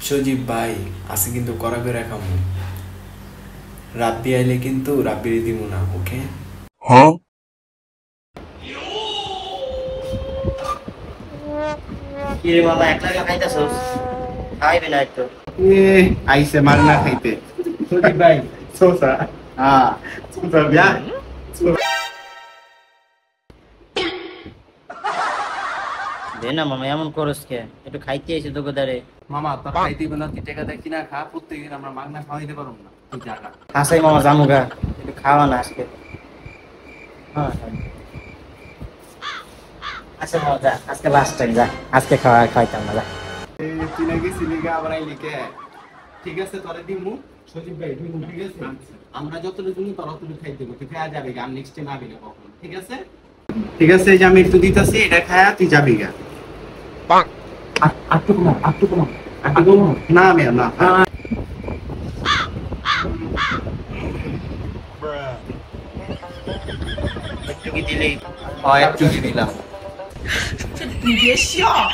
সজীব ভাই আছে কিন্তু করা করে খামু রাব্বি আইলে কিন্তু রাব্বির দিমু না ওকে হ্যাঁ কি রে মামা একলা একলা খাইতাছস খাইবি না একটু আইসে মার না খাইতে সজীব ভাই সোসা সোসা যা দে না মামা এমন করস কে একটু খাইতে এসে তোকে দাঁড়ে মামা তো খাইতে না তুই টাকা দেখি না খা প্রত্যেকদিন আমরা মাগনা খাওয়াইতে পারবো না তুই জায়গা হাসাই মামা জামুগা একটু খাওয়া না আজকে হ্যাঁ আচ্ছা মামা যা আজকে লাস্ট টাইম যা আজকে খাইতাম না যা তুই নাকি সিলিগা আবার আইলি কে ঠিক আছে তোরে দিমু সজীব ভাই দিমু ঠিক আছে আমরা যতটুকু দিমু তোর ততটুকু খাই দেবো তুই খাওয়া যাবি গা নেক্সট টাইম আবি না কখন ঠিক আছে ঠিক আছে এই যে আমি একটু দিতাছি এটা খায়া তুই যাবি গা আটটুকু না আমি না একটু কি দিলেই একটু দিলাম你别笑。